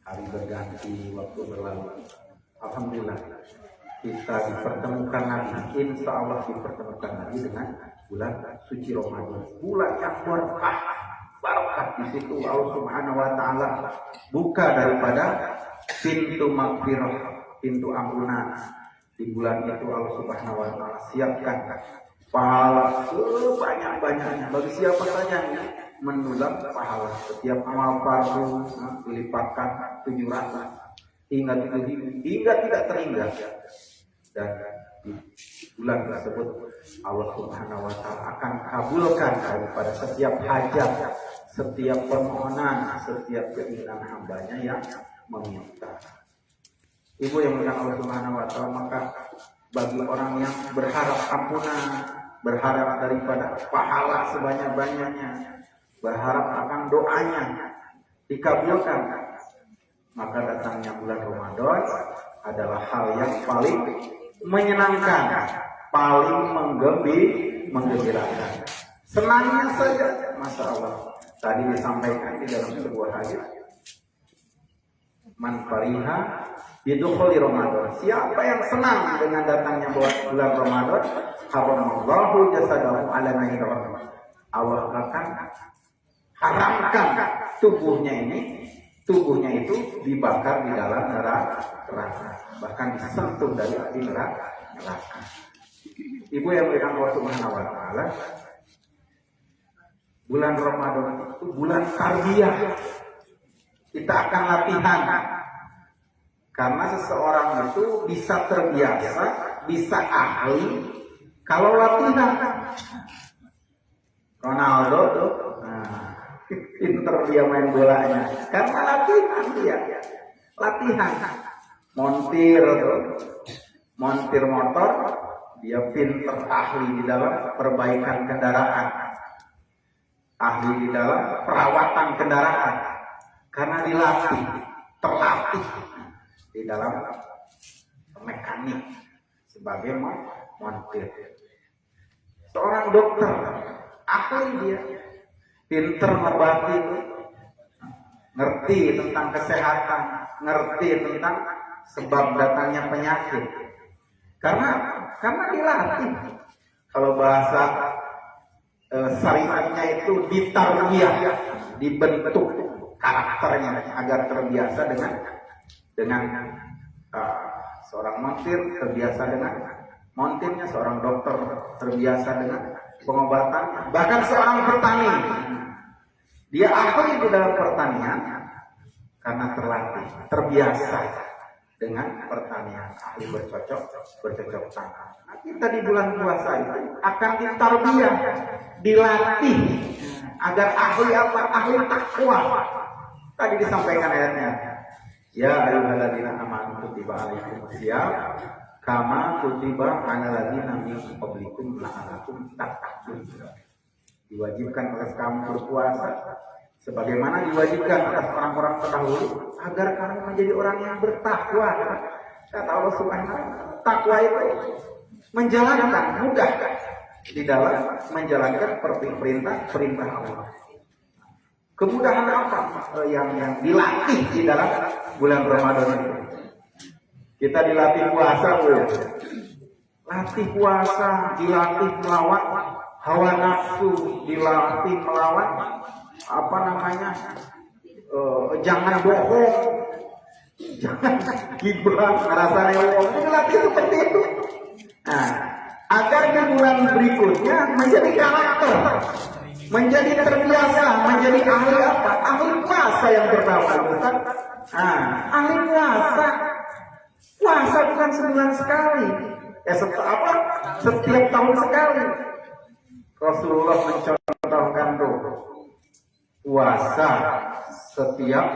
hari berganti, waktu berlalu. Alhamdulillah kita dipertemukan lagi, insya Allah dipertemukan lagi dengan bulan suci Ramadan, bulan yang berkah. Barokah di situ Allah Subhanahu wa taala buka daripada pintu maghfirah, pintu ampunan. Di bulan itu Allah Subhanahu wa taala siapkan pahala sebanyak-banyaknya bagi siapa saja yang mendulang pahala. Setiap amal fardu dilipatkan 700 hingga tidak terhingga. Dan di bulan tersebut Allah Subhanahu wa taala akan kabulkan daripada setiap hajat, setiap permohonan, setiap keinginan hambanya yang meminta. Ibu yang mengenal Allah Subhanahu wa taala, maka bagi orang yang berharap ampunan, berharap daripada pahala sebanyak-banyaknya, berharap akan doanya dikabulkan, maka datangnya bulan Ramadan adalah hal yang paling menyenangkan, paling menggembirakan. Senangnya saja, masya Allah. Tadi disampaikan di dalam sebuah hadis, man fariha bidukhuli Ramadan. Siapa yang senang dengan datangnya bulan Ramadan, haramallahu jasadahu ala nari. Allah akan haramkan tubuhnya itu dibakar di dalam neraka, bahkan disentuh dari api neraka. Ibu yang berikan Allah Subhanahu wa taala, bulan Ramadan itu bulan tarbiyah. Kita akan latihan, karena seseorang itu bisa terbiasa, bisa ahli kalau latihan. Ronaldo tuh, pinter dia main bolanya karena latihan dia. Latihan montir motor, dia pinter, ahli di dalam perbaikan kendaraan, ahli di dalam perawatan kendaraan karena dilatih, terlatih di dalam mekanik sebagai montir. Seorang dokter, ahli dia, pinter mengobati, ngerti tentang kesehatan, ngerti tentang sebab datangnya penyakit. Karena dilatih. Kalau bahasa syariatnya itu ditarbiyah, dibentuk karakternya agar terbiasa dengan seorang montir terbiasa dengan montirnya, seorang dokter terbiasa dengan pengobatan, bahkan seorang petani dia ahli di dalam pertanian karena terlatih, terbiasa dengan pertanian, ahli bercocok tanam. Nah, kita di bulan puasa itu akan ditarbiyah, dilatih agar ahli apa? Ahli takwa. Tadi disampaikan ayatnya, ya ayyuhalladzina amanu kutiba alaikumusiyam kama kutiba alal ladzina min qablikum la'allakum tattaqun. Diwajibkan atas kamu berpuasa sebagaimana diwajibkan atas orang-orang terdahulu agar kamu menjadi orang yang bertakwa. Kata Allah Subhanahu wa taala, takwa itu menjalankan, mudah di dalam menjalankan perintah Allah. Kemudahan apa yang dilatih di dalam bulan Ramadan itu? Kita dilatih puasa, latih puasa, dilatih melawan hawa nafsu, dilatih melawan jangan bohong, jangan gibah, merasa rewel, dilatih seperti itu. Nah, agar di bulan berikutnya menjadi karakter, menjadi terbiasa, menjadi ahli apa? Ahli puasa yang bernama bukan? Ahli puasa. Puasa bukan sebulan sekali, setiap tahun sekali. Rasulullah mencontohkan tuh puasa setiap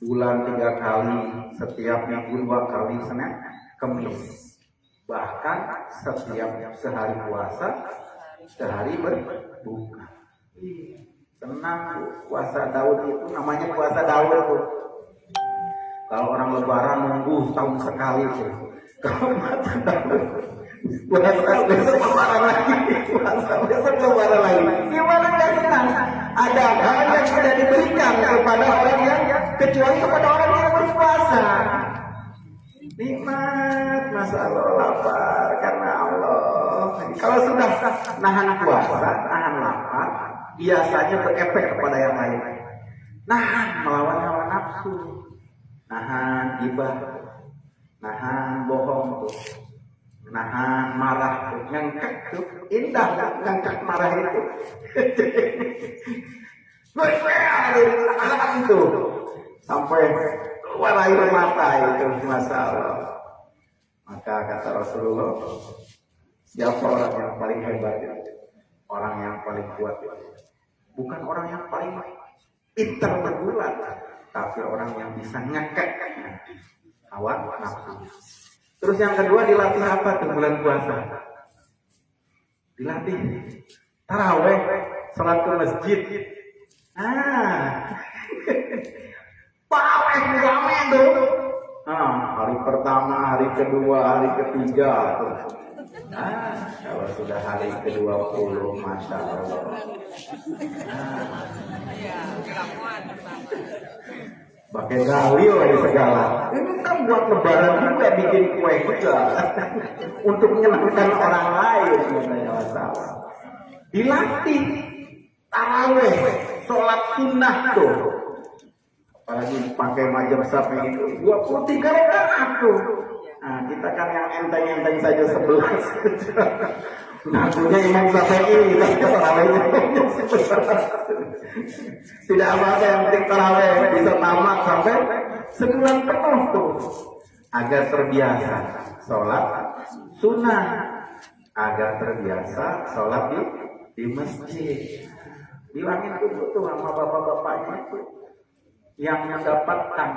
bulan 3 kali, setiap minggu 2 kali, Senin, Kamis. Bahkan setiap sehari puasa, sehari berbuka. Tenang, puasa Daud itu namanya puasa Daud tuh. Kalau orang lebaran nunggu tahun sekali tuh. Kalau puasa Daud, puasa besok lebaran lagi, puasa besok lebaran lagi. Gimana nggak senang? ada hal yang tidak diberikan kepada orang yang kecuali kepada orang yang berpuasa. Nikmat, masa Allah lapar karena Allah. Kalau sudah nahan puasa, nahan lapar, biasanya berefek kepada yang lain. Nahan melawan hawa nafsu, nahan gibah, nahan bohong tuh, nahan marah tuh, ngangkat tuh, indah ngangkat marah itu. Nahan tuh, sampai keluar air mata itu masalah. Maka kata Rasulullah, siapa orang yang paling hebat? Orang yang paling kuat, bukan orang yang paling pintar bergulat, tapi orang yang bisa ngekek hawa nafsu. Terus yang kedua dilatih apa tuh bulan puasa? Dilatih taraweh, salat ke masjid. Taraweh rame tuh. Hari pertama, hari kedua, hari ketiga tuh. Kalau sudah hari ke-20, Masya Allah. Pakai galio ini segala. Ini kan buat lebaran juga, bikin kue juga. Untuk menyenangkan orang lain. Masalah. Dilatih. Taraweh. Sholat sunnah tuh. Apalagi pakai majab sapi itu 23 rakaat tuh. Nah, kita kan yang enteng-enteng saja 11. Ngakunya Imam Syafi'i, tapi tarawehnya tidak apa-apa, yang penting taraweh bisa tamat sampai sebulan penuh tuh. Agar terbiasa sholat sunnah, agar terbiasa sholat di masjid. Bilangin dulu tuh sama bapak-bapaknya itu yang mendapatkan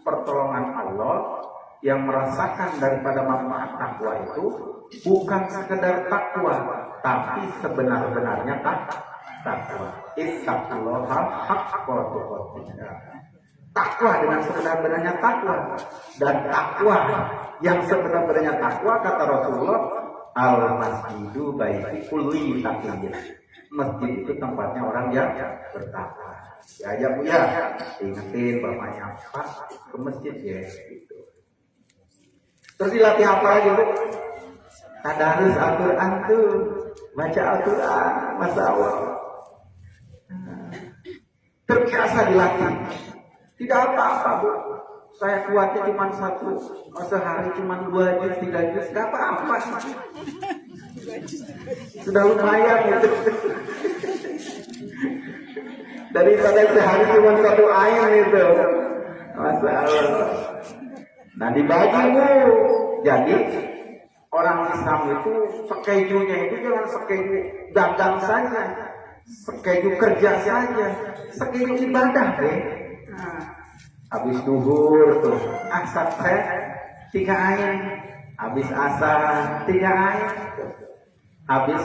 pertolongan Allah, yang merasakan daripada manfaat takwa itu bukan sekedar takwa, tapi sebenar-benarnya takwa. Ittaqullaha haqqa tuqatih. Takwa dengan sebenar-benarnya takwa, dan takwa yang sebenar-benarnya takwa kata Rasulullah, al-masjidu baiti kulli taqiyyin. Masjid itu tempatnya orang yang bertakwa. Ya Bu ya, ingetin bapaknya, Pak, ke masjid ya gitu. Terus dilatih apa lagi Bu? Tadarus Al-Quran tuh, baca Al-Quran, Masya Allah. Terbiasa dilatih. Tidak apa-apa Bu, saya kuatnya cuma satu, sehari cuma 2 juz, 3 juz, gak apa-apa. Sudah lumayan gitu. Daripada sehari cuma 1 ayat itu, Masya Allah. Nah dibagi Bu. Jadi orang Islam itu skejunya itu jangan skeju dagang saja, skeju kerja saja, skeju ibadah deh. Nah, habis duhur tuh asar 3 ayat, habis asar 3 ayat, habis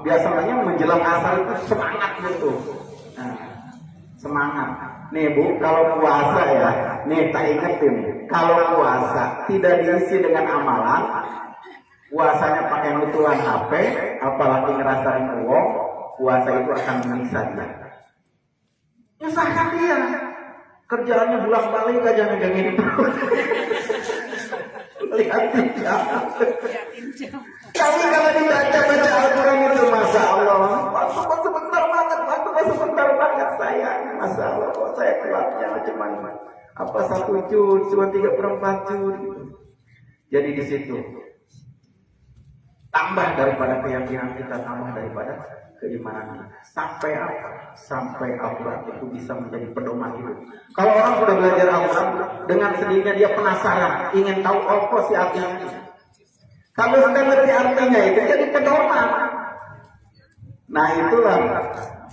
biasanya menjelang asar itu semangat gitu. Nah, semangat. Nih Bu, kalau puasa ya, nih tak ingetin, kalau puasa tidak diisi dengan amalan, puasanya pakai nutulan HP, apalagi ngerasain uang, puasa itu akan menyiksa dia. Nyusahkan dia, kerjaannya bolak-balik aja megangin terus. Lihat dia. Kami kalau dibaca Al-Quran itu Masya Allah, waktu sebentar banget sayang, Masya Allah, saya keluarnya cuma 1 juz, cuma 3/4 juz. Jadi di situ tambah daripada keyakinan kita, tambah daripada keimanan. Sampai apa? Sampai Al-Quran itu bisa menjadi pedoman hidup. Kalau orang sudah belajar Al-Quran, dengan sendirinya dia penasaran, ingin tahu apa sih artinya. Kalau sudah ngerti artinya itu jadi pedoman. Nah itulah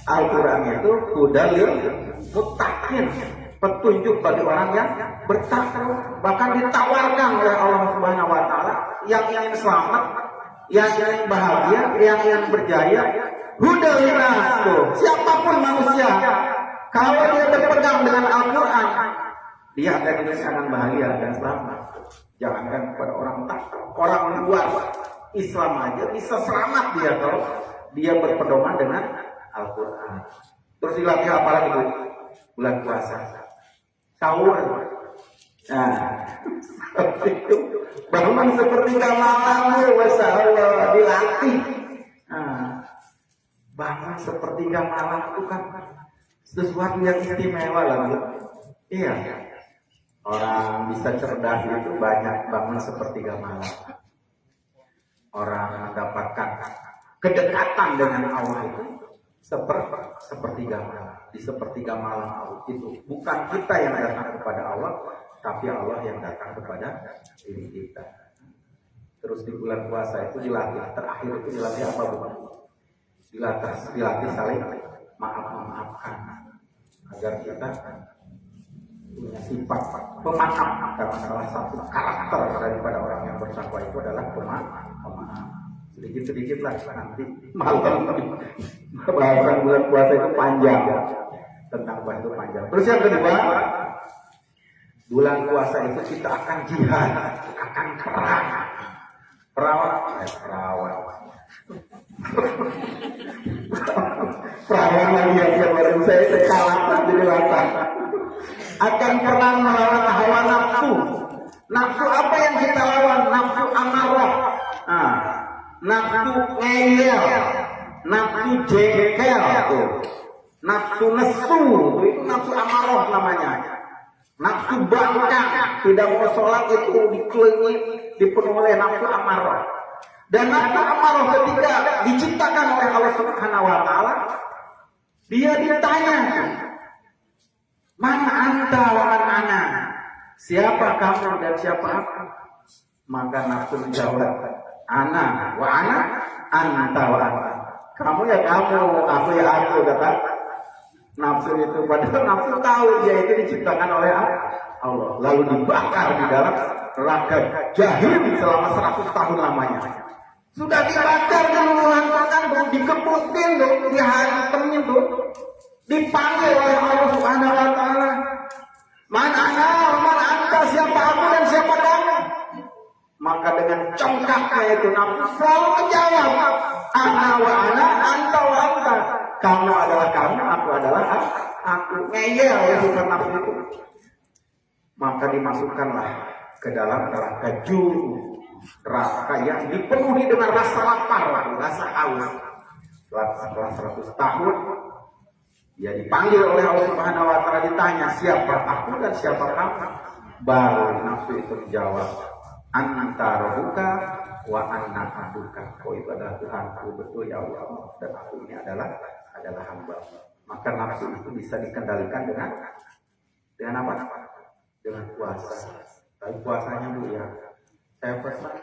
Al-Quran itu hudalil muttaqin, petunjuk bagi orang yang bertakwa. Bahkan ditawarkan oleh Allah Subhanahu wa taala yang ingin selamat, yang ingin bahagia, yang ingin berjaya, hudalil nas, siapapun manusia, kalau dia berpegang dengan Al-Quran, dia akan bahagia dan selamat. Jangankan kepada orang takwa, orang luar Islam aja bisa selamat dia kalau dia berpedoman dengan Al-Quran. Terus dilatih apa lagi Bu? Bulan puasa. Sahur. Nah, itu bangun sepertiga malam, Masya Allah, dilatih. Nah, bangun sepertiga malam itu kan sesuatu yang istimewa lah Bu. Iya. Orang bisa cerdas itu banyak bangun sepertiga malam. Orang mendapatkan kedekatan dengan Allah itu sepertiga malam. Di sepertiga malam Allah itu bukan kita yang datang kepada Allah, tapi Allah yang datang kepada diri kita. Terus di bulan puasa itu dilatih, terakhir itu dilatih apa Bu? Dilatih saling maafkan agar kita punya sifat pemaaf, karena salah satu karakter daripada orang yang bertakwa itu adalah pemaaf. Sedikit-sedikit lah nanti malam bahasan bulan puasa itu panjang, tentang puasa itu panjang. Terus yang kedua, bulan puasa itu kita akan jihad, akan perang. Perawan lagi yang baru saya kalah jadi latar. Akan perang melawan hawa nafsu. Nafsu apa yang kita lawan? Nafsu amarah. Nah, nafsu ngeyel, nafsu jengkel, nafsu nesu, itu nafsu amarah namanya. Nafsu bangkang, tidak mau sholat itu dikelilingi, dipenuhi oleh nafsu amarah. Dan nafsu amarah ketika diciptakan oleh Allah Subhanahu Wa Taala, dia ditanya, "Man anta wa man ana?" Siapa kamu dan siapa aku? Maka nafsu menjawab, "Ana wa ana, anta wa ana." Kamu ya kamu, aku ya aku, kata nafsu itu. Padahal nafsu tahu dia itu diciptakan oleh Allah, lalu dibakar di dalam neraka jahim selama 100 tahun lamanya. Sudah dibakar dan menghantarkan, dikeputin, dihantemin tuh, dipanggil oleh Allah Subhanahu Wa Taala. Man ana, man anta, siapa aku dan siapa kamu? Maka dengan congkaknya itu nafsu selalu menjawab, ana wa ana, anta wa anta. Kamu adalah kamu, aku adalah aku. Ngeyel ya bukan nafsu itu. Maka dimasukkanlah ke dalam neraka juru, neraka yang dipenuhi dengan rasa lapar, rasa haus. Setelah 100 tahun, dia dipanggil oleh Allah Subhanahu Wa Taala, ditanya siapa aku dan siapa kamu. Baru nafsu itu menjawab, anta rabbuka wa anna abduka. Kau itu adalah Tuhanku, betul ya Allah, dan aku ini adalah hamba. Maka nafsu itu bisa dikendalikan dengan apa? Dengan puasa. Tapi puasanya Bu ya, saya pesan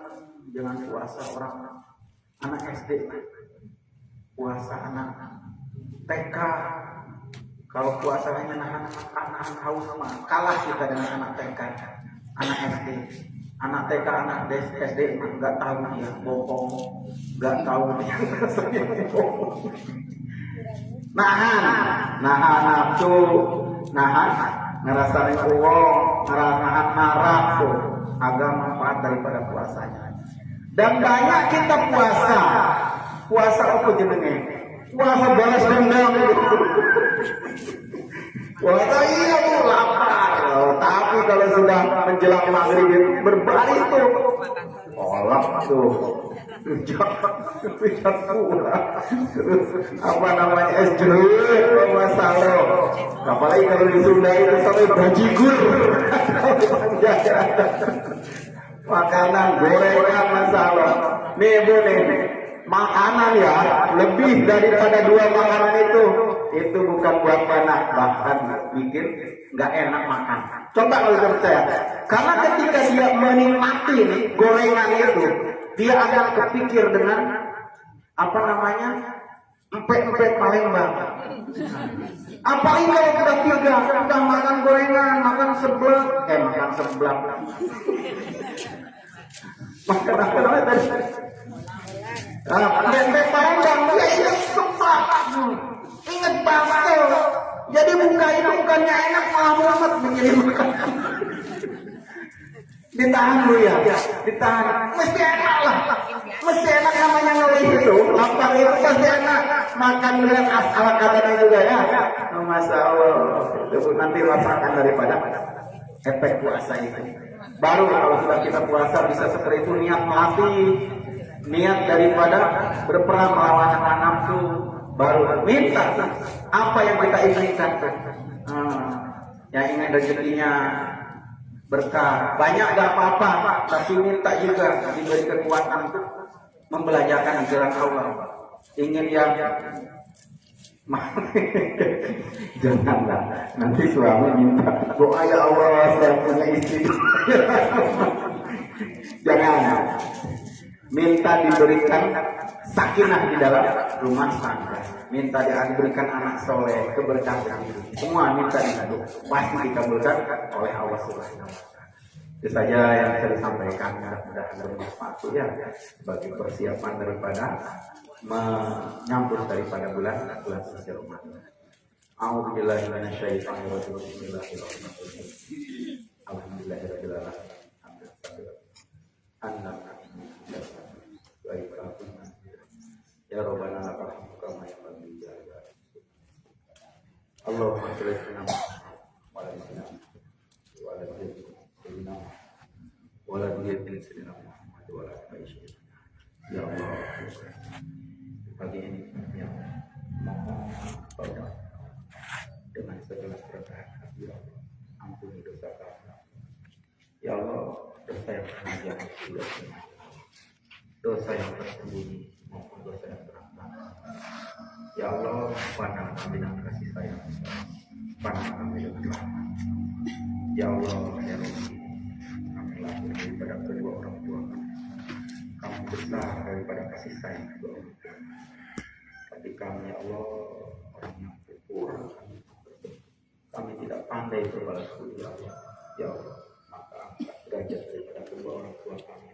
jangan puasa orang anak SD, puasa anak TK. Kalau puasa hanya nahan haus mah kalah kita dengan anak TK, anak SD. Anak TK, anak SD nggak tahu dia bohong, nggak tahu dia rasanya bohong. Nahan nafsu, nahan ngerasain uang, nahan marah tuh, agar manfaat daripada puasanya. Dan banyak kita puasa apa jenenge? Puasa balas dendam. Puasa iya Bu, lapar. Tapi kalau sudah menjelang maghrib berbaris tuh, kolak tuh. Pijat pula. Apa namanya, es jeruk, masalah. Apalagi kalau di Sunda itu sampai bajigur. Makanan gorengan masalah. Nih Bu nih, makanan ya lebih daripada 2 makanan itu bukan buat anak, bahkan bikin nggak enak makan. Coba kalau kita percaya, karena ketika dia menikmati gorengan itu, dia akan kepikir dengan apa namanya, empek-empek Palembang. Apalagi kalau udah makan gorengan, makan seblak, makan apa namanya tadi? Empek Palembang, dia ingat seblak, ingat bakso. Jadi bukannya enak, malah mumet menjadi makanan. Ditahan Bu ya, ditahan. Mesti enak lah. Mesti enak namanya ngelih itu. lapar itu pasti enak. Makan dengan ala katanya juga ya. Masya Allah. Itu nanti rasakan daripada efek puasa itu. Baru kalau sudah kita puasa bisa seperti itu, niat mati, niat daripada berperang melawan hawa nafsu, baru minta apa yang kita inginkan. Yang ingin rezekinya berkah banyak gak apa-apa, tapi minta juga diberi kekuatan untuk membelajarkan ajaran Allah. Ingin yang janganlah nanti suami minta doa ya Allah saya punya istri. Jangan, minta diberikan sakinah di dalam rumah tangga, minta diberikan anak soleh, keberkahan, semua minta dikabul, pasti dikabulkan oleh Allah Subhanahu wa Ta'ala. Itu saja yang saya sampaikan, mudah-mudahan bermanfaat ya sebagai persiapan daripada menyambut daripada bulan suci Ramadan. A'udzubillahi minasyaitonir rajim. Bismillahirrahmanirrahim. Alhamdulillahirabbil alamin. Ya Rabbana lakal hamdu kama yanbaghi li jalali. Allahumma shalli ala Muhammad wa ala ali Muhammad wa ala ali sayyidina Muhammad wa ala ali sayyidina. Ya Allah, pagi ini yang mohon dengan segala kerendahan hati, ya Allah, ampuni dosa kami. Ya Allah, dosa yang sengaja dosa yang tersembunyi maupun dosa yang terang. Ya Allah, pandang kami dengan kasih sayang, pandang kami dengan rahmat. Ya Allah, ya Rabbi, kami lahir daripada kedua orang tua kami. Kami besar daripada kasih sayang kedua orang tua. Tapi kami, ya Allah, orang yang kurang. Kami tidak pandai berbalas budi, ya Allah. Ya Allah, maka angkat derajat daripada kedua orang tua kami.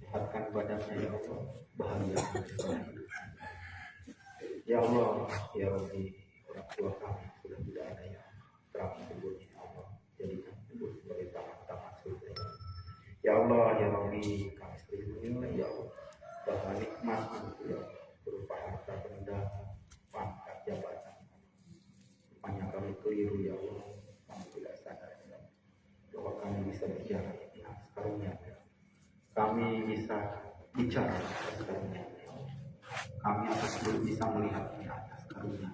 Sehatkan badannya, ya Allah, bahagia selama hidup. Ya Allah, ya Rabbi, orang tua kami sudah tidak ada yang teramat tubuhnya, ya Allah, jadikan tubuh sebagai tamat-tamat surga. Ya Allah, ya Rabbi, kami sering menilai, ya Allah, bahwa nikmat itu, ya Allah, berupa harta benda, pangkat, jabatan. Rupanya kami keliru, ya Allah, kami tidak sadar, ya Allah, bahwa kami bisa berjalan di atas karunia, ya. Kami bisa bicara atas karunia, kami bisa melihat di atas karunia,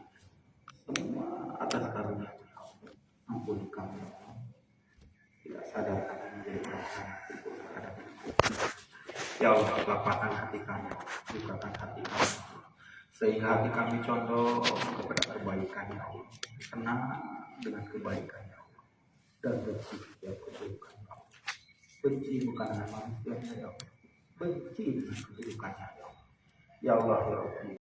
semua atas karunia. Ampuni kami, tidak sadar kami menjadi orang yang bersyukur terhadap itu. Ya Allah, lapangkan hati kami, bukakan hati kami, sehingga hati kami condong kepada kebaikan, ya Allah, senang dengan kebaikan, ya Allah, dan benci dengan keburukan. Benci bukan dengan manusia, ya Allah, benci dengan keburukannya, ya Allah. Ya Allah, ya Rabbi.